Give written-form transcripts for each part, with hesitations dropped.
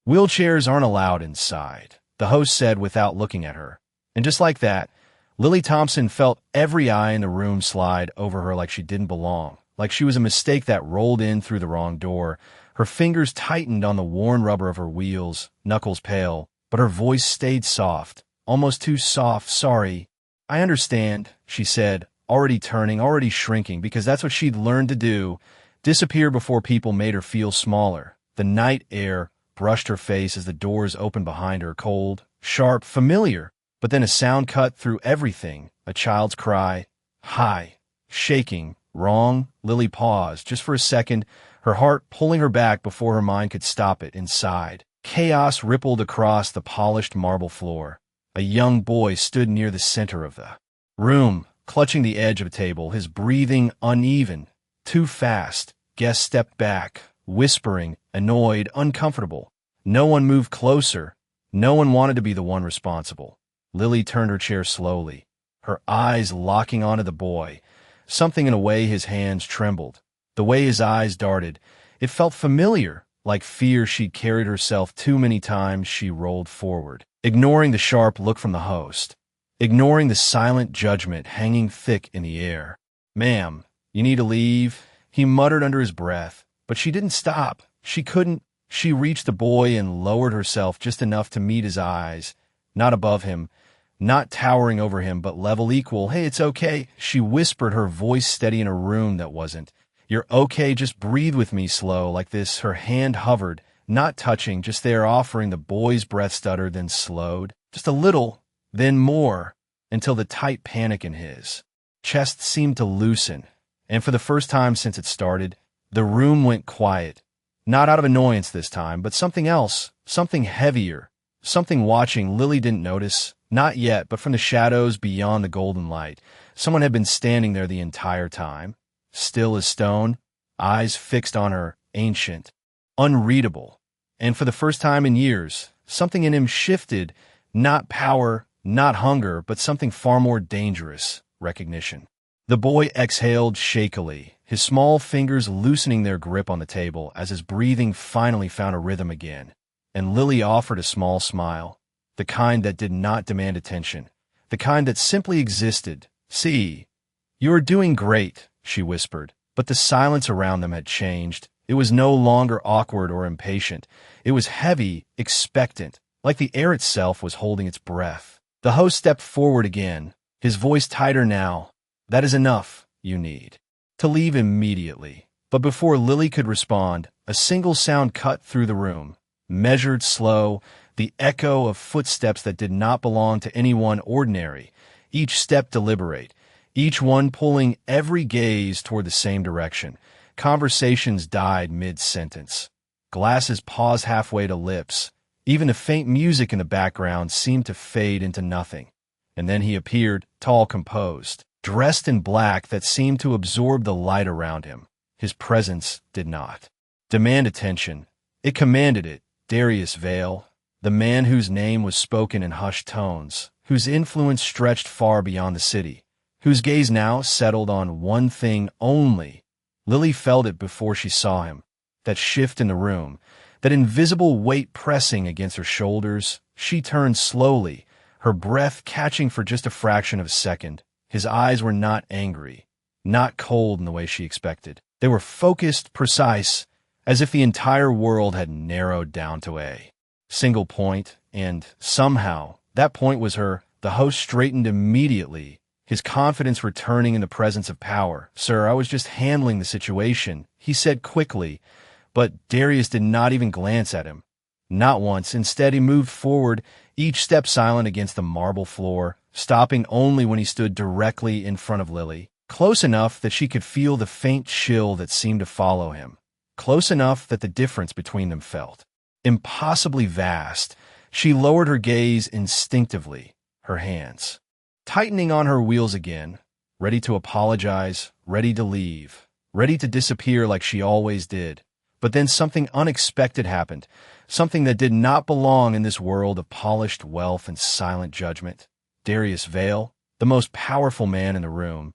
"Wheelchairs aren't allowed inside," the host said without looking at her. And just like that, Lily Thompson felt every eye in the room slide over her like she didn't belong, like she was a mistake that rolled in through the wrong door. Her fingers tightened on the worn rubber of her wheels, knuckles pale, but her voice stayed soft, almost too soft. "Sorry. I understand," she said, already turning, already shrinking, because that's what she'd learned to do, disappear before people made her feel smaller. The night air brushed her face as the doors opened behind her, cold, sharp, familiar. But then a sound cut through everything, a child's cry. High, shaking, wrong. Lily paused, just for a second, her heart pulling her back before her mind could stop it. Inside, chaos rippled across the polished marble floor. A young boy stood near the center of the room, clutching the edge of a table, his breathing uneven, too fast. Guests stepped back, whispering, annoyed, uncomfortable. No one moved closer. No one wanted to be the one responsible. Lily turned her chair slowly, her eyes locking onto the boy. Something in the way his hands trembled, the way his eyes darted. It felt familiar, like fear she'd carried herself too many times. She rolled forward, ignoring the sharp look from the host, ignoring the silent judgment hanging thick in the air. "Ma'am, you need to leave," he muttered under his breath. But she didn't stop. She couldn't. She reached the boy and lowered herself just enough to meet his eyes, not above him, not towering over him, but level, equal. "Hey, it's okay," she whispered, her voice steady in a room that wasn't. "You're okay, just breathe with me slow," like this. Her hand hovered, not touching, just there, offering. The boy's breath stuttered, then slowed. Just a little, then more, until the tight panic in his chest seemed to loosen. And for the first time since it started, the room went quiet. Not out of annoyance this time, but something else, something heavier, something watching. Lily didn't notice. Not yet, but from the shadows beyond the golden light, someone had been standing there the entire time, still as stone, eyes fixed on her, ancient, unreadable. And for the first time in years, something in him shifted, not power, not hunger, but something far more dangerous, recognition. The boy exhaled shakily, his small fingers loosening their grip on the table as his breathing finally found a rhythm again. And Lily offered a small smile. The kind that did not demand attention, the kind that simply existed. "See, you're doing great," she whispered. But the silence around them had changed. It was no longer awkward or impatient. It was heavy, expectant, like the air itself was holding its breath. The host stepped forward again, his voice tighter now. "That is enough. You need to leave immediately." But before Lily could respond, a single sound cut through the room, measured, slow, the echo of footsteps that did not belong to anyone ordinary, each step deliberate, each one pulling every gaze toward the same direction. Conversations died mid-sentence. Glasses paused halfway to lips. Even the faint music in the background seemed to fade into nothing. And then he appeared, tall, composed, dressed in black that seemed to absorb the light around him. His presence did not demand attention. It commanded it. Darius Vale, the man whose name was spoken in hushed tones, whose influence stretched far beyond the city, whose gaze now settled on one thing only. Lily felt it before she saw him, that shift in the room, that invisible weight pressing against her shoulders. She turned slowly, her breath catching for just a fraction of a second. His eyes were not angry, not cold in the way she expected. They were focused, precise, as if the entire world had narrowed down to a single point, and somehow that point was her. The host straightened immediately, his confidence returning in the presence of power. "Sir, I was just handling the situation," he said quickly, but Darius did not even glance at him. Not once. Instead, he moved forward, each step silent against the marble floor, stopping only when he stood directly in front of Lily, close enough that she could feel the faint chill that seemed to follow him, close enough that the difference between them felt impossibly vast. She lowered her gaze instinctively, her hands tightening on her wheels again, ready to apologize, ready to leave, ready to disappear like she always did. But then something unexpected happened, something that did not belong in this world of polished wealth and silent judgment. Darius Vale, the most powerful man in the room,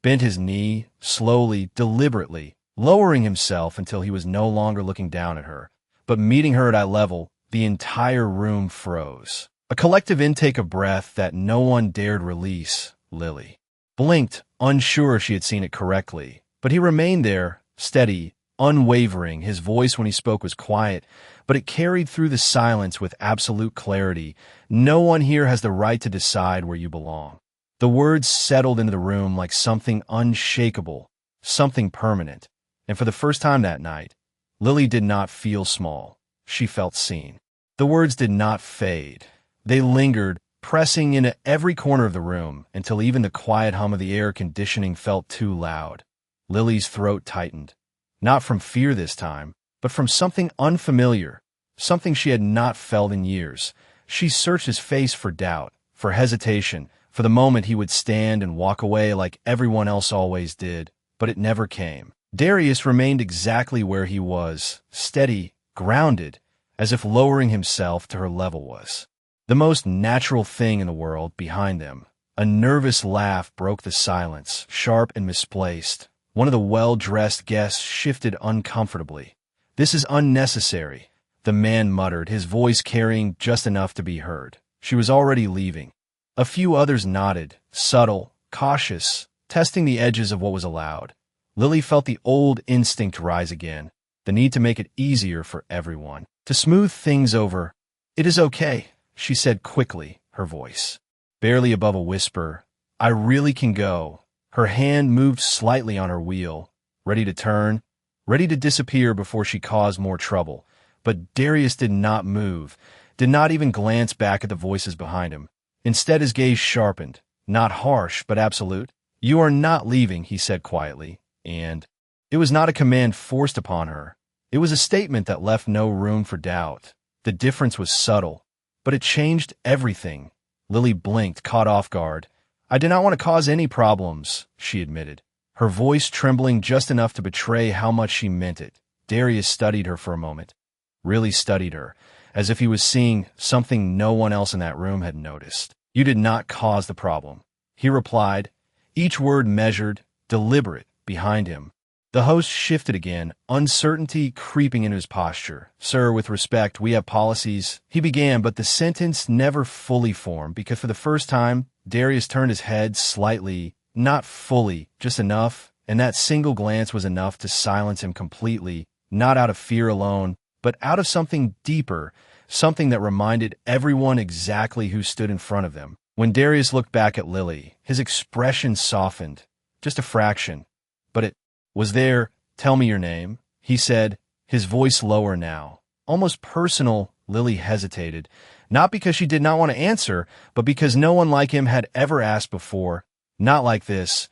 bent his knee, slowly, deliberately, lowering himself until he was no longer looking down at her, but meeting her at eye level, the entire room froze. A collective intake of breath that no one dared release. Lily blinked, unsure she had seen it correctly, but he remained there, steady, unwavering. His voice when he spoke was quiet, but it carried through the silence with absolute clarity. No one here has the right to decide where you belong. The words settled into the room like something unshakable, something permanent. And for the first time that night, Lily did not feel small. She felt seen. The words did not fade. They lingered, pressing into every corner of the room until even the quiet hum of the air conditioning felt too loud. Lily's throat tightened. Not from fear this time, but from something unfamiliar, something she had not felt in years. She searched his face for doubt, for hesitation, for the moment he would stand and walk away like everyone else always did, but it never came. Darius remained exactly where he was, steady, grounded, as if lowering himself to her level was the most natural thing in the world. Behind them, a nervous laugh broke the silence, sharp and misplaced. One of the well-dressed guests shifted uncomfortably. "This is unnecessary," the man muttered, his voice carrying just enough to be heard. She was already leaving. A few others nodded, subtle, cautious, testing the edges of what was allowed. Lily felt the old instinct rise again, the need to make it easier for everyone, to smooth things over. "It is okay," she said quickly, her voice barely above a whisper. "I really can go." Her hand moved slightly on her wheel, ready to turn, ready to disappear before she caused more trouble. But Darius did not move, did not even glance back at the voices behind him. Instead, his gaze sharpened, not harsh, but absolute. "You are not leaving," he said quietly, and it was not a command forced upon her. It was a statement that left no room for doubt. The difference was subtle, but it changed everything. Lily blinked, caught off guard. "I did not want to cause any problems," she admitted, her voice trembling just enough to betray how much she meant it. Darius studied her for a moment, really studied her, as if he was seeing something no one else in that room had noticed. "You did not cause the problem," he replied, each word measured, deliberate, behind him. The host shifted again, uncertainty creeping into his posture. "Sir, with respect, we have policies," he began, but the sentence never fully formed because for the first time, Darius turned his head slightly, not fully, just enough, and that single glance was enough to silence him completely, not out of fear alone, but out of something deeper, something that reminded everyone exactly who stood in front of them. When Darius looked back at Lily, his expression softened, just a fraction, but it was there. "Tell me your name," he said, his voice lower now, almost personal. Lily hesitated, not because she did not want to answer, but because no one like him had ever asked before. Not like this,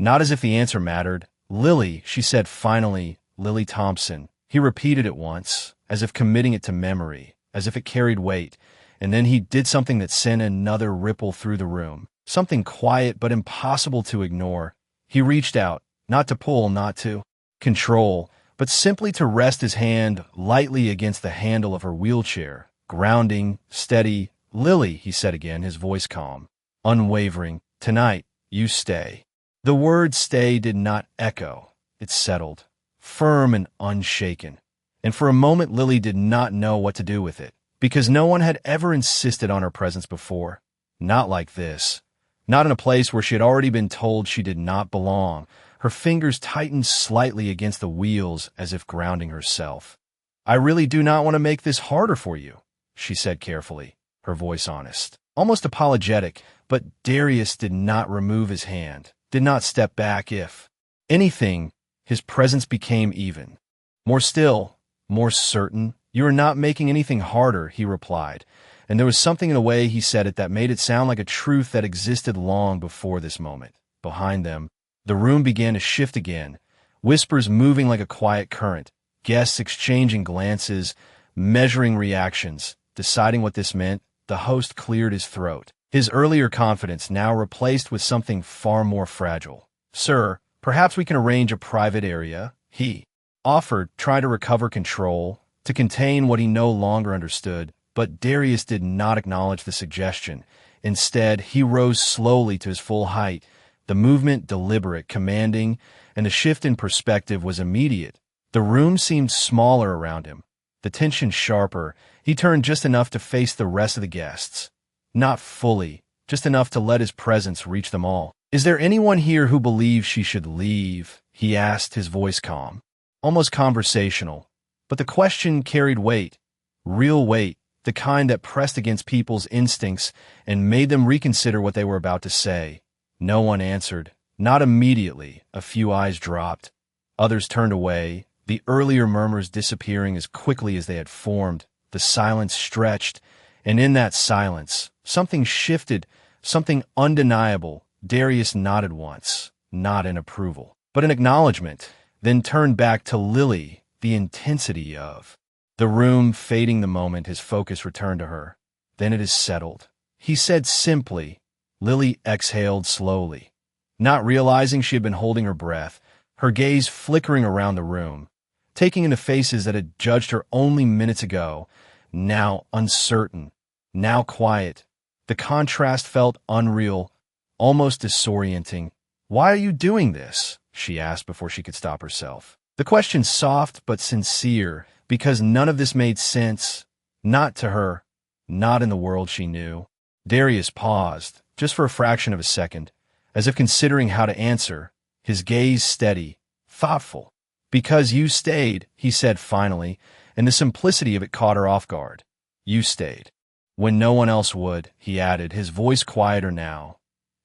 not as if the answer mattered. "Lily," she said finally, "Lily Thompson." He repeated it once, as if committing it to memory, as if it carried weight, and then he did something that sent another ripple through the room, something quiet but impossible to ignore. He reached out, not to pull, not to control, but simply to rest his hand lightly against the handle of her wheelchair, grounding, steady. "Lily," he said again, his voice calm, unwavering, "tonight, you stay." The word "stay" did not echo. It settled, firm and unshaken. And for a moment, Lily did not know what to do with it, because no one had ever insisted on her presence before. Not like this. Not in a place where she had already been told she did not belong. Her fingers tightened slightly against the wheels as if grounding herself. "I really do not want to make this harder for you," she said carefully, her voice honest, almost apologetic, but Darius did not remove his hand, did not step back. If anything, his presence became even more still, more certain. "You are not making anything harder," he replied, and there was something in the way he said it that made it sound like a truth that existed long before this moment. Behind them, the room began to shift again, whispers moving like a quiet current, guests exchanging glances, measuring reactions, deciding what this meant. The host cleared his throat, his earlier confidence now replaced with something far more fragile. "Sir, perhaps we can arrange a private area," he offered, trying to recover control, to contain what he no longer understood. But Darius did not acknowledge the suggestion. Instead, he rose slowly to his full height, the movement deliberate, commanding, and the shift in perspective was immediate. The room seemed smaller around him, the tension sharper. He turned just enough to face the rest of the guests. Not fully, just enough to let his presence reach them all. "Is there anyone here who believes she should leave?" he asked, his voice calm, almost conversational. But the question carried weight, real weight, the kind that pressed against people's instincts and made them reconsider what they were about to say. No one answered. Not immediately. A few eyes dropped. Others turned away, the earlier murmurs disappearing as quickly as they had formed. The silence stretched, and in that silence, something shifted, something undeniable. Darius nodded once, not in approval, but in acknowledgement, then turned back to Lily, the intensity of the room fading the moment his focus returned to her. "Then it is settled," he said simply. Lily exhaled slowly, not realizing she had been holding her breath, her gaze flickering around the room, taking in the faces that had judged her only minutes ago, now uncertain, now quiet. The contrast felt unreal, almost disorienting. "Why are you doing this?" she asked before she could stop herself. The question soft but sincere, because none of this made sense. Not to her, not in the world she knew. Darius paused, just for a fraction of a second, as if considering how to answer, his gaze steady, thoughtful. "Because you stayed," he said finally, and the simplicity of it caught her off guard. "You stayed. When no one else would," he added, his voice quieter now.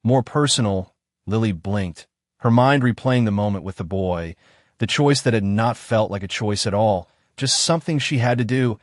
More personal. Lily blinked, her mind replaying the moment with the boy, the choice that had not felt like a choice at all, just something she had to do.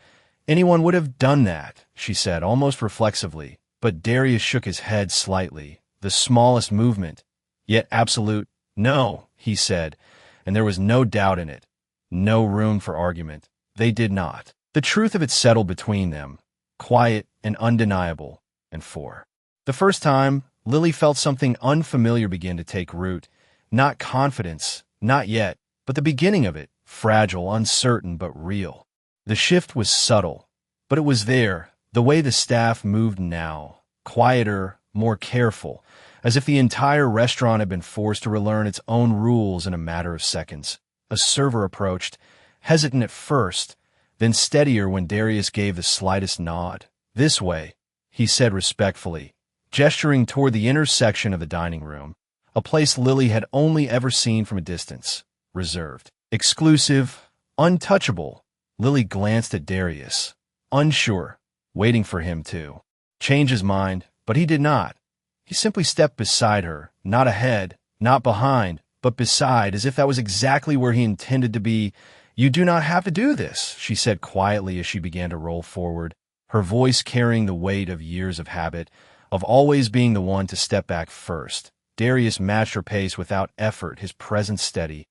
"Anyone would have done that," she said, almost reflexively, but Darius shook his head slightly, the smallest movement, yet absolute. "No," he said, and there was no doubt in it, no room for argument. They did not. The truth of it settled between them, quiet and undeniable, and for the first time, Lily felt something unfamiliar begin to take root. Not confidence, not yet, but the beginning of it, fragile, uncertain, but real. The shift was subtle, but it was there, the way the staff moved now, quieter, more careful, as if the entire restaurant had been forced to relearn its own rules in a matter of seconds. A server approached, hesitant at first, then steadier when Darius gave the slightest nod. "This way," he said respectfully, gesturing toward the inner section of the dining room, a place Lily had only ever seen from a distance. Reserved, exclusive, untouchable. Lily glanced at Darius, unsure, waiting for him to change his mind, but he did not. He simply stepped beside her, not ahead, not behind, but beside, as if that was exactly where he intended to be. "You do not have to do this," she said quietly as she began to roll forward, her voice carrying the weight of years of habit, of always being the one to step back first. Darius matched her pace without effort, his presence steady.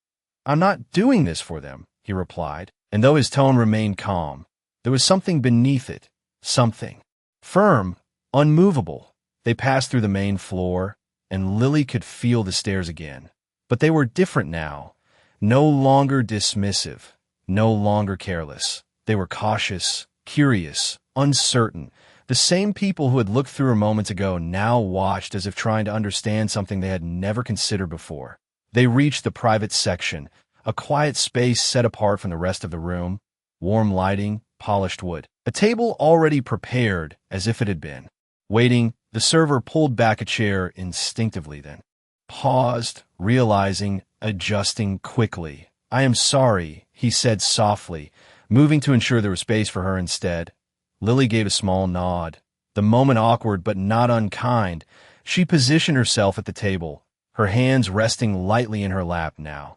"I'm not doing this for them," he replied, and though his tone remained calm, there was something beneath it, something firm, unmovable. They passed through the main floor, and Lily could feel the stairs again. But they were different now, no longer dismissive, no longer careless. They were cautious, curious, uncertain. The same people who had looked through her moments ago now watched as if trying to understand something they had never considered before. They reached the private section, a quiet space set apart from the rest of the room, warm lighting, polished wood. A table already prepared as if it had been. Waiting, the server pulled back a chair instinctively, then paused, realizing, adjusting quickly. "I am sorry," he said softly, moving to ensure there was space for her instead. Lily gave a small nod. The moment awkward but not unkind, she positioned herself at the table, her hands resting lightly in her lap now.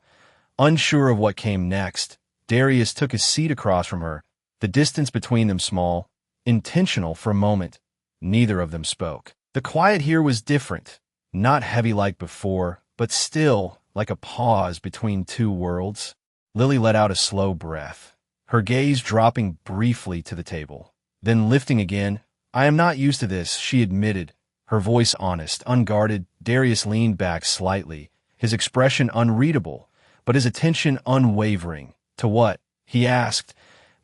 Unsure of what came next, Darius took his seat across from her, the distance between them small, intentional for a moment. Neither of them spoke. The quiet here was different, not heavy like before, but still like a pause between two worlds. Lily let out a slow breath, her gaze dropping briefly to the table, then lifting again. "I am not used to this," she admitted, her voice honest, unguarded. Darius leaned back slightly, his expression unreadable, but his attention unwavering. "To what?" he asked,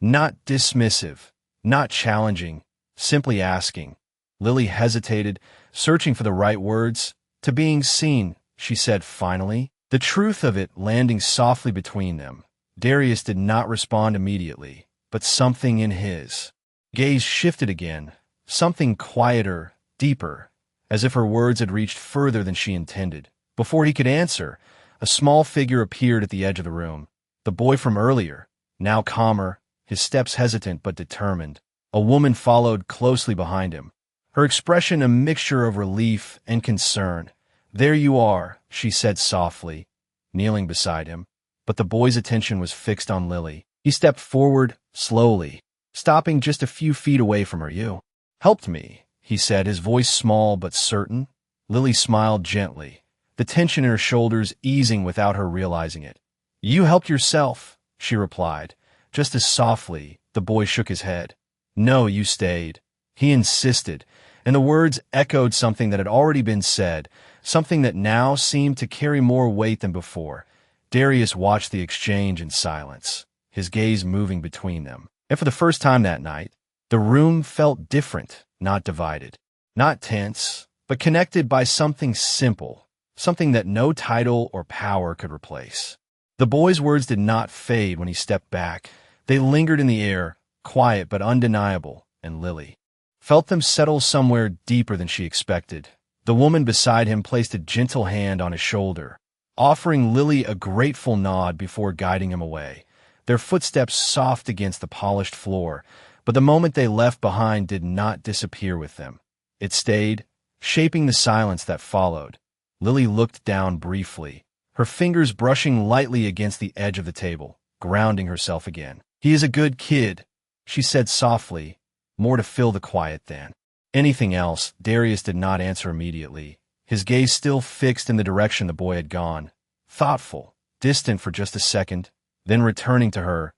not dismissive, not challenging, simply asking. Lily hesitated, searching for the right words. "To being seen," she said finally, the truth of it landing softly between them. Darius did not respond immediately, but something in his Gaze shifted again, something quieter, deeper, as if her words had reached further than she intended. Before he could answer, a small figure appeared at the edge of the room. The boy from earlier, now calmer, his steps hesitant but determined. A woman followed closely behind him, her expression a mixture of relief and concern. "There you are," she said softly, kneeling beside him. But the boy's attention was fixed on Lily. He stepped forward, slowly, stopping just a few feet away from her. "You helped me," he said, his voice small but certain. Lily smiled gently, the tension in her shoulders easing without her realizing it. "You helped yourself," she replied, just as softly. The boy shook his head. "No, you stayed," he insisted, and the words echoed something that had already been said, something that now seemed to carry more weight than before. Darius watched the exchange in silence, his gaze moving between them. And for the first time that night, the room felt different, not divided, not tense, but connected by something simple, something that no title or power could replace. The boy's words did not fade when he stepped back. They lingered in the air, quiet but undeniable, and Lily felt them settle somewhere deeper than she expected. The woman beside him placed a gentle hand on his shoulder, offering Lily a grateful nod before guiding him away. Their footsteps soft against the polished floor, but the moment they left behind did not disappear with them. It stayed, shaping the silence that followed. Lily looked down briefly, her fingers brushing lightly against the edge of the table, grounding herself again. "He is a good kid," she said softly, more to fill the quiet than anything else. Darius did not answer immediately, his gaze still fixed in the direction the boy had gone, thoughtful, distant for just a second, then returning to her.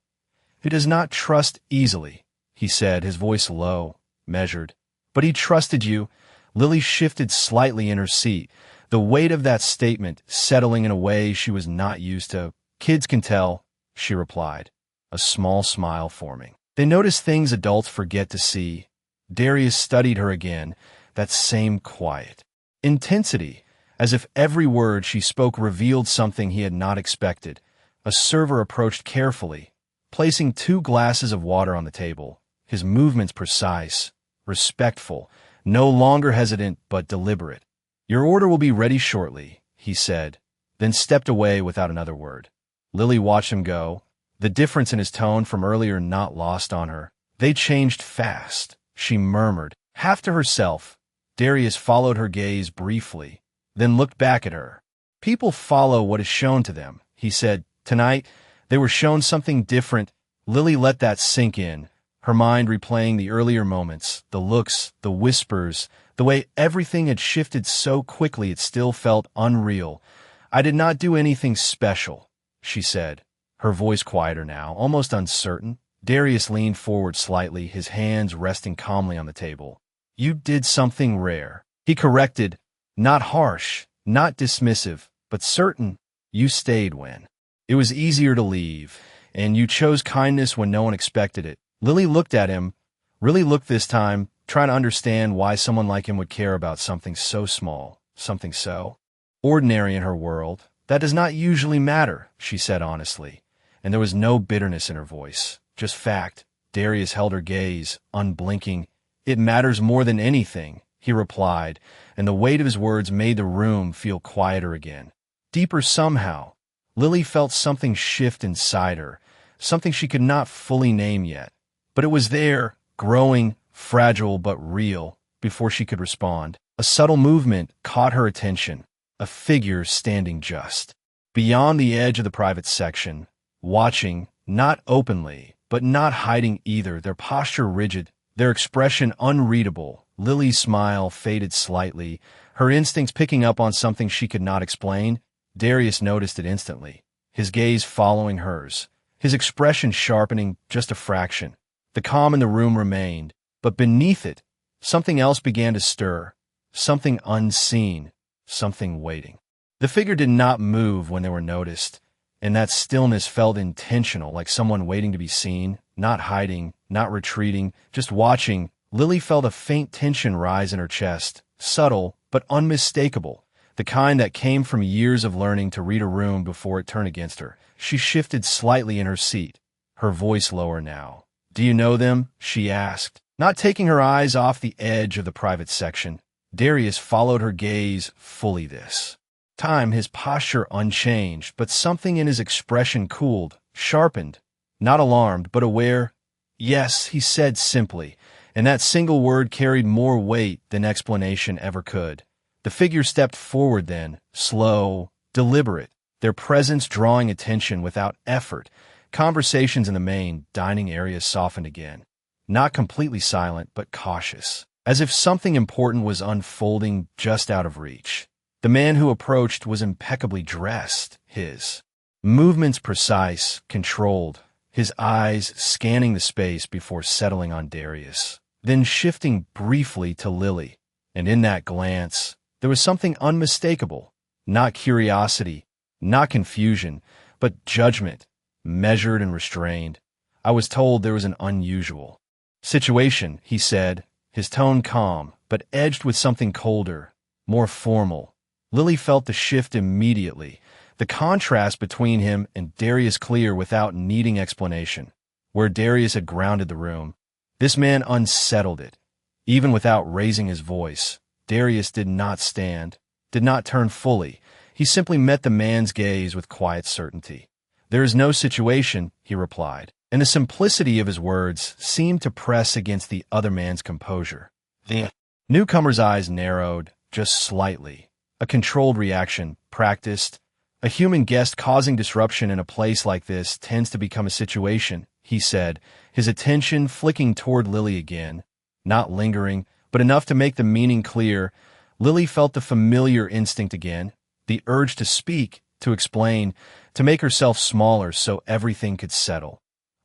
"He does not trust easily," he said, his voice low, measured. "But he trusted you." Lily shifted slightly in her seat, the weight of that statement settling in a way she was not used to. "Kids can tell," she replied, a small smile forming. "They notice things adults forget to see." Darius studied her again, that same quiet intensity, as if every word she spoke revealed something he had not expected. A server approached carefully, placing 2 glasses of water on the table, his movements precise, respectful, no longer hesitant but deliberate. "Your order will be ready shortly," he said, then stepped away without another word. Lily watched him go, the difference in his tone from earlier not lost on her. "They changed fast," she murmured, half to herself. Darius followed her gaze briefly, then looked back at her. "People follow what is shown to them," he said. Tonight, they were shown something different. Lily let that sink in, her mind replaying the earlier moments, the looks, the whispers, the way everything had shifted so quickly it still felt unreal. "I did not do anything special," she said, her voice quieter now, almost uncertain. Darius leaned forward slightly, his hands resting calmly on the table. "You did something rare," he corrected, not harsh, not dismissive, but certain. "You stayed when it was easier to leave, and you chose kindness when no one expected it." Lily looked at him, really looked this time, trying to understand why someone like him would care about something so small, something so ordinary in her world. "That does not usually matter," she said honestly, and there was no bitterness in her voice, just fact. Darius held her gaze, unblinking. "It matters more than anything," he replied, and the weight of his words made the room feel quieter again. Deeper somehow, Lily felt something shift inside her, something she could not fully name yet. But it was there, growing, fragile but real. Before she could respond, a subtle movement caught her attention, a figure standing just beyond the edge of the private section, watching, not openly, but not hiding either, their posture rigid, their expression unreadable. Lily's smile faded slightly, her instincts picking up on something she could not explain. Darius noticed it instantly, his gaze following hers, his expression sharpening just a fraction. The calm in the room remained, but beneath it, something else began to stir, something unseen, something waiting. The figure did not move when they were noticed, and that stillness felt intentional, like someone waiting to be seen, not hiding, not retreating, just watching. Lily felt a faint tension rise in her chest, subtle but unmistakable, the kind that came from years of learning to read a room before it turned against her. She shifted slightly in her seat, her voice lower now. "Do you know them?" she asked. Not taking her eyes off the edge of the private section, Darius followed her gaze fully this time, his posture unchanged, but something in his expression cooled, sharpened, not alarmed, but aware. "Yes," he said simply, and that single word carried more weight than explanation ever could. The figure stepped forward then, slow, deliberate, their presence drawing attention without effort. Conversations in the main dining area softened again. Not completely silent, but cautious, as if something important was unfolding just out of reach. The man who approached was impeccably dressed, his movements precise, controlled, his eyes scanning the space before settling on Darius, then shifting briefly to Lily. And in that glance, there was something unmistakable, not curiosity, not confusion, but judgment, measured and restrained. "I was told there was an unusual situation," he said, his tone calm, but edged with something colder, more formal. Lily felt the shift immediately, the contrast between him and Darius clear without needing explanation. Where Darius had grounded the room, this man unsettled it. Even without raising his voice, Darius did not stand, did not turn fully. He simply met the man's gaze with quiet certainty. "There is no situation," he replied, and the simplicity of his words seemed to press against the other man's composure. The newcomer's eyes narrowed, just slightly. A controlled reaction, practiced. "A human guest causing disruption in a place like this tends to become a situation," he said, his attention flicking toward Lily again. Not lingering, but enough to make the meaning clear. Lily felt the familiar instinct again, the urge to speak, to explain, to make herself smaller so everything could settle.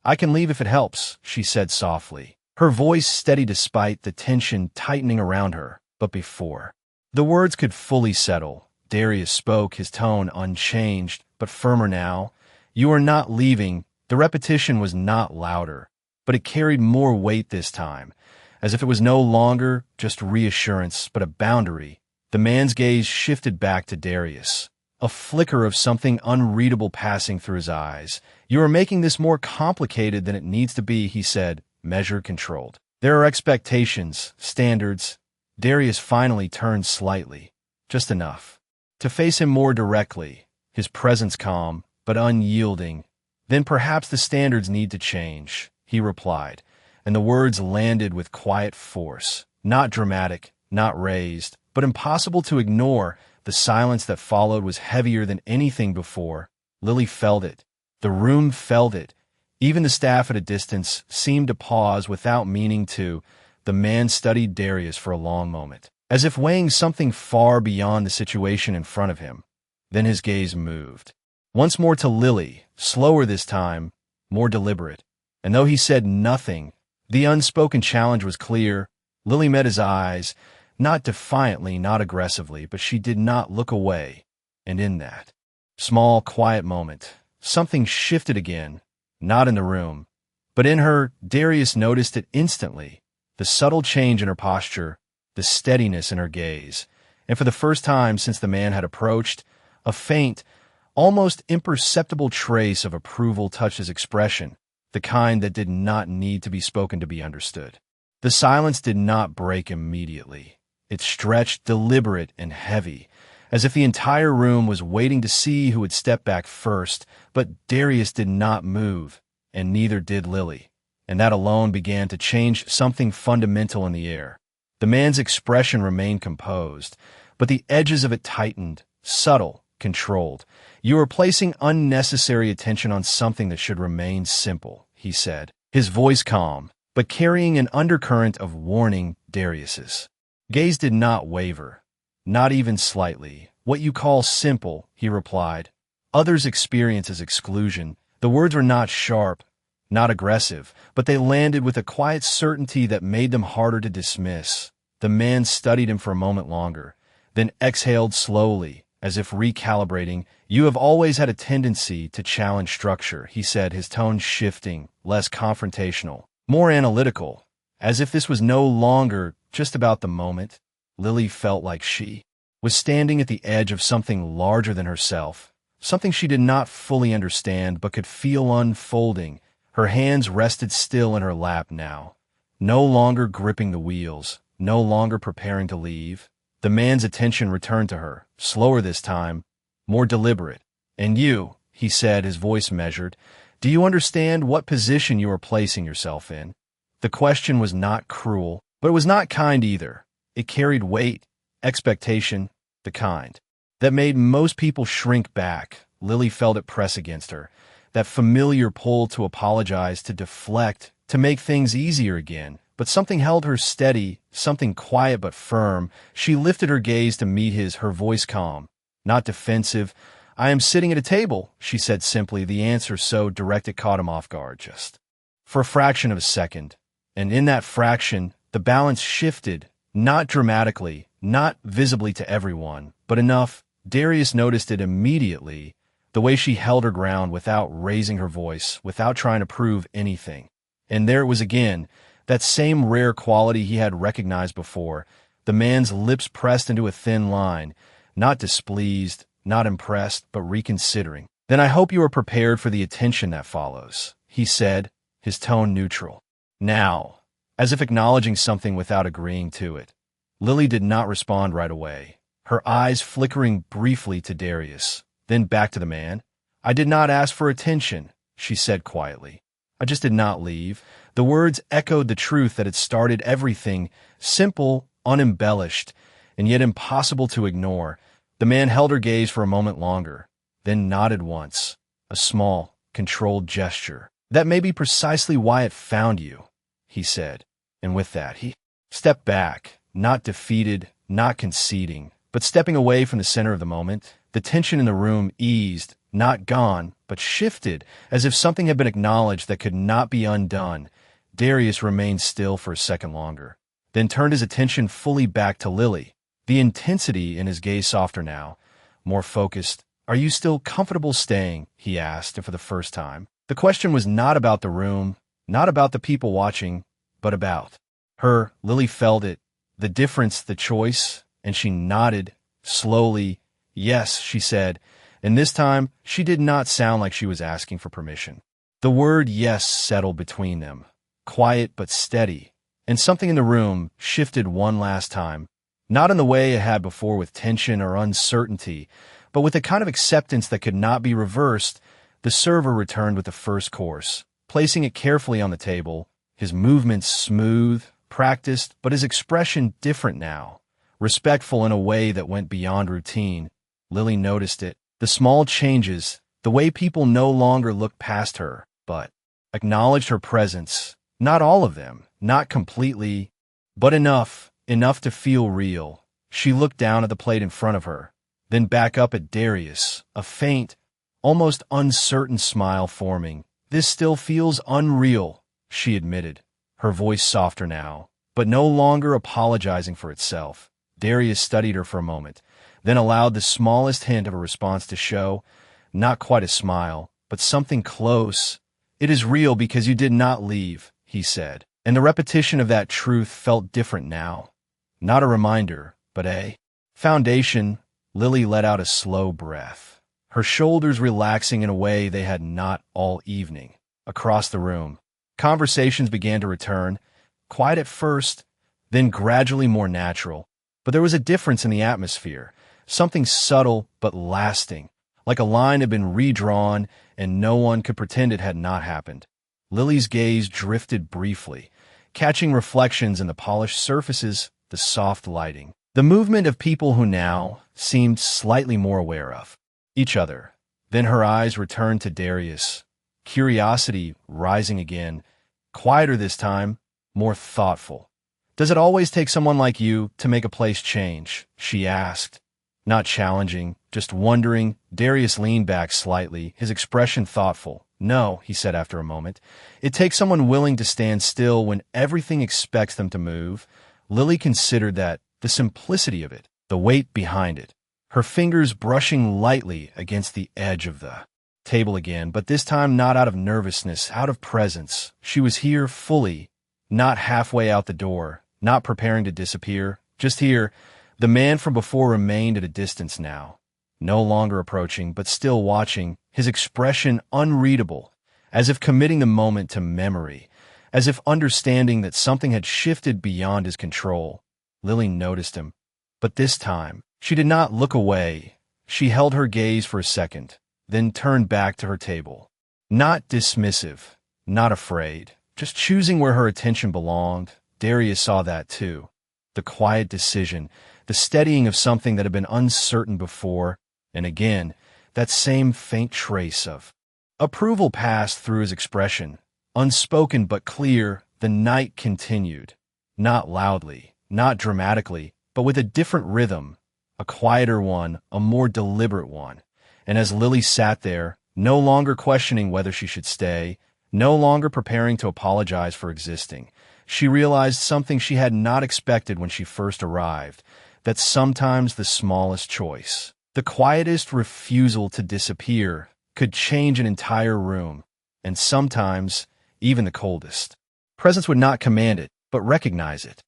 "I can leave if it helps," she said softly, her voice steady despite the tension tightening around her. But before the words could fully settle, Darius spoke, his tone unchanged, but firmer now. "You are not leaving." The repetition was not louder, but it carried more weight this time, as if it was no longer just reassurance, but a boundary. The man's gaze shifted back to Darius, a flicker of something unreadable passing through his eyes. "You are making this more complicated than it needs to be," he said, measured, controlled. "There are expectations, standards." Darius finally turned slightly, just enough to face him more directly, his presence calm, but unyielding. "Then perhaps the standards need to change," he replied, and the words landed with quiet force, not dramatic, not raised, but impossible to ignore. The silence that followed was heavier than anything before. Lily felt it. The room felt it. Even the staff at a distance seemed to pause without meaning to. The man studied Darius for a long moment, as if weighing something far beyond the situation in front of him. Then his gaze moved once more to Lily, slower this time, more deliberate. And though he said nothing, the unspoken challenge was clear. Lily met his eyes, not defiantly, not aggressively, but she did not look away. And in that small, quiet moment, something shifted again, not in the room, but in her. Darius noticed it instantly, the subtle change in her posture, the steadiness in her gaze, and for the first time since the man had approached, a faint, almost imperceptible trace of approval touched his expression, the kind that did not need to be spoken to be understood. The silence did not break immediately. It stretched deliberate and heavy, as if the entire room was waiting to see who would step back first. But Darius did not move, and neither did Lily, and that alone began to change something fundamental in the air. The man's expression remained composed, but the edges of it tightened, subtle, controlled. "You are placing unnecessary attention on something that should remain simple," he said, his voice calm, but carrying an undercurrent of warning. Darius's gaze did not waver, not even slightly. "What you call simple," he replied, "others experience as exclusion." The words were not sharp, not aggressive, but they landed with a quiet certainty that made them harder to dismiss. The man studied him for a moment longer, then exhaled slowly, as if recalibrating. "You have always had a tendency to challenge structure," he said, his tone shifting, less confrontational, more analytical, as if this was no longer just about the moment. Lily felt like she was standing at the edge of something larger than herself, something she did not fully understand but could feel unfolding. Her hands rested still in her lap now, no longer gripping the wheels, no longer preparing to leave. The man's attention returned to her, slower this time, more deliberate. "And you," he said, his voice measured, "do you understand what position you are placing yourself in?" The question was not cruel, but it was not kind either. It carried weight, expectation, the kind that made most people shrink back. Lily felt it press against her, that familiar pull to apologize, to deflect, to make things easier again. But something held her steady, something quiet but firm. She lifted her gaze to meet his, her voice calm, not defensive. "I am sitting at a table," she said simply, the answer so direct it caught him off guard just for a fraction of a second. And in that fraction, the balance shifted, not dramatically, not visibly to everyone, but enough. Darius noticed it immediately, the way she held her ground without raising her voice, without trying to prove anything. And there it was again, that same rare quality he had recognized before, the man's lips pressed into a thin line, not displeased, not impressed, but reconsidering. "Then I hope you are prepared for the attention that follows," he said, his tone neutral. "Now," as if acknowledging something without agreeing to it. Lily did not respond right away, her eyes flickering briefly to Darius, then back to the man. "I did not ask for attention," she said quietly. "I just did not leave." The words echoed the truth that had started everything, simple, unembellished, and yet impossible to ignore. The man held her gaze for a moment longer, then nodded once, a small, controlled gesture. "That may be precisely why it found you," he said. And with that, he stepped back, not defeated, not conceding, but stepping away from the center of the moment. The tension in the room eased, not gone, but shifted, as if something had been acknowledged that could not be undone. Darius remained still for a second longer, then turned his attention fully back to Lily, the intensity in his gaze softer now, more focused. "Are you still comfortable staying?" he asked, and for the first time. The question was not about the room, not about the people watching, but about her. Lily felt it, the difference, the choice, and she nodded, slowly. "Yes," she said, and this time she did not sound like she was asking for permission. The word yes settled between them, quiet but steady, and something in the room shifted one last time, not in the way it had before with tension or uncertainty, but with a kind of acceptance that could not be reversed. The server returned with the first course, placing it carefully on the table, his movements smooth, practiced, but his expression different now, respectful in a way that went beyond routine. Lily noticed it, the small changes, the way people no longer looked past her, but acknowledged her presence. Not all of them, not completely, but enough to feel real. She looked down at the plate in front of her, then back up at Darius, a faint, almost uncertain smile forming. "This still feels unreal," she admitted, her voice softer now, but no longer apologizing for itself. Darius studied her for a moment, then allowed the smallest hint of a response to show, not quite a smile, but something close. "It is real because you did not leave," he said, and the repetition of that truth felt different now. Not a reminder, but a foundation. Lily let out a slow breath, her shoulders relaxing in a way they had not all evening. Across the room, conversations began to return, quiet at first, then gradually more natural. But there was a difference in the atmosphere, something subtle but lasting, like a line had been redrawn and no one could pretend it had not happened. Lily's gaze drifted briefly, catching reflections in the polished surfaces, the soft lighting, the movement of people who now seemed slightly more aware of each other. Then her eyes returned to Darius, curiosity rising again, quieter this time, more thoughtful. "Does it always take someone like you to make a place change?" she asked. Not challenging, just wondering. Darius leaned back slightly, his expression thoughtful. "No," he said after a moment. "It takes someone willing to stand still when everything expects them to move." Lily considered that, the simplicity of it, the weight behind it, her fingers brushing lightly against the edge of the table again, but this time not out of nervousness, out of presence. She was here fully, not halfway out the door, not preparing to disappear, just here. The man from before remained at a distance now, no longer approaching, but still watching, his expression unreadable, as if committing the moment to memory. as if understanding that something had shifted beyond his control. Lily noticed him, but this time, she did not look away. She held her gaze for a second, then turned back to her table. Not dismissive, not afraid, just choosing where her attention belonged. Darius saw that too. The quiet decision, the steadying of something that had been uncertain before, and again, that same faint trace of approval passed through his expression. Unspoken but clear, the night continued. Not loudly, not dramatically, but with a different rhythm, a quieter one, a more deliberate one. And as Lily sat there, no longer questioning whether she should stay, no longer preparing to apologize for existing, she realized something she had not expected when she first arrived, that sometimes the smallest choice, the quietest refusal to disappear, could change an entire room, and sometimes even the coldest presence would not command it, but recognize it.